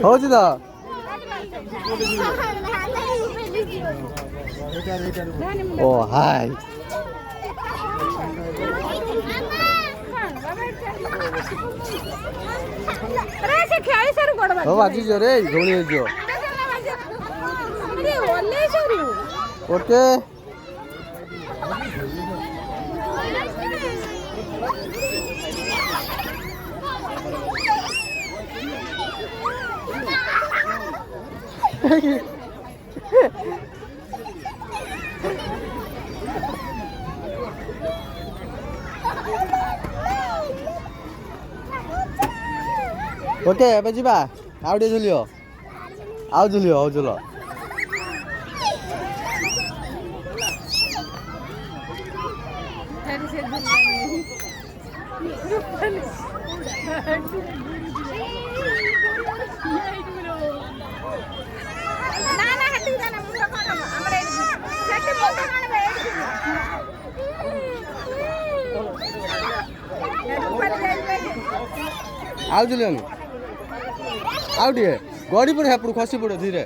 ହଉଛି ତ ଓ ହାଇ ହଉ ବାଜିଛ ରେ ଧୋଳି ହେଇଯିବ ଓକେ ଓକେ ଏବେ ଯିବା ଆଉ ଟିକେ ଝୁଲିବ ଆଉ ଝୁଲିବ ହଉ ଝୁଲ ଆଉ ଝୁଲିବନି ଆଉ ଟିକେ ଗଡ଼ି ପଡ଼େ ହେପଟୁ ଖସି ପଡ଼େ ଧୀରେ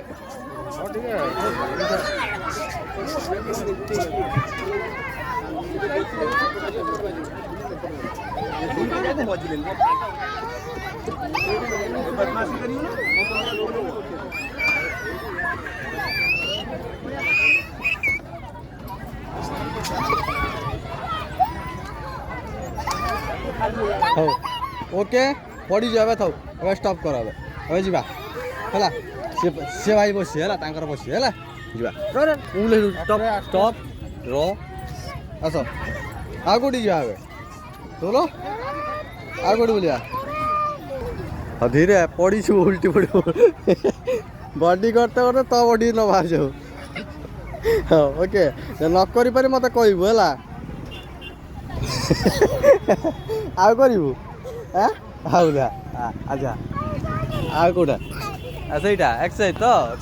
ହଉ ଓକେ ପଡ଼ିଯିବ ଏବେ ଥାଉ ଏବେ ଷ୍ଟପ୍ କର ଏବେ ଯିବା ହେଲା ସେ ଭାଇ ବସି ହେଲା ତାଙ୍କର ବସି ହେଲା ଯିବା ଷ୍ଟପ୍ ଷ୍ଟପ୍ ର ଆସ ଆଉ କେଉଁଠି ଯିବା ଏବେ ତୋଲ ଆଉ କେଉଁଠି ବୁଲିବା ହଁ ଧୀରେ ପଡ଼ିଛୁ ଉଲ୍ଟି ପଡ଼ିବୁ ବଡ଼ି କରତେ କରତେ ତ ବଡ଼ି ନ ବାହାରି ଯାଉ ହଁ ଓକେ ନ କରିପାରି ମୋତେ କହିବୁ ହେଲା ଆଉ କରିବୁ ଆଉ ନା ଆଚ୍ଛା ଆଉ କେଉଁଟା ସେଇଟା ଏକ୍ସରସାଇଜ୍ ତ ଚାଲ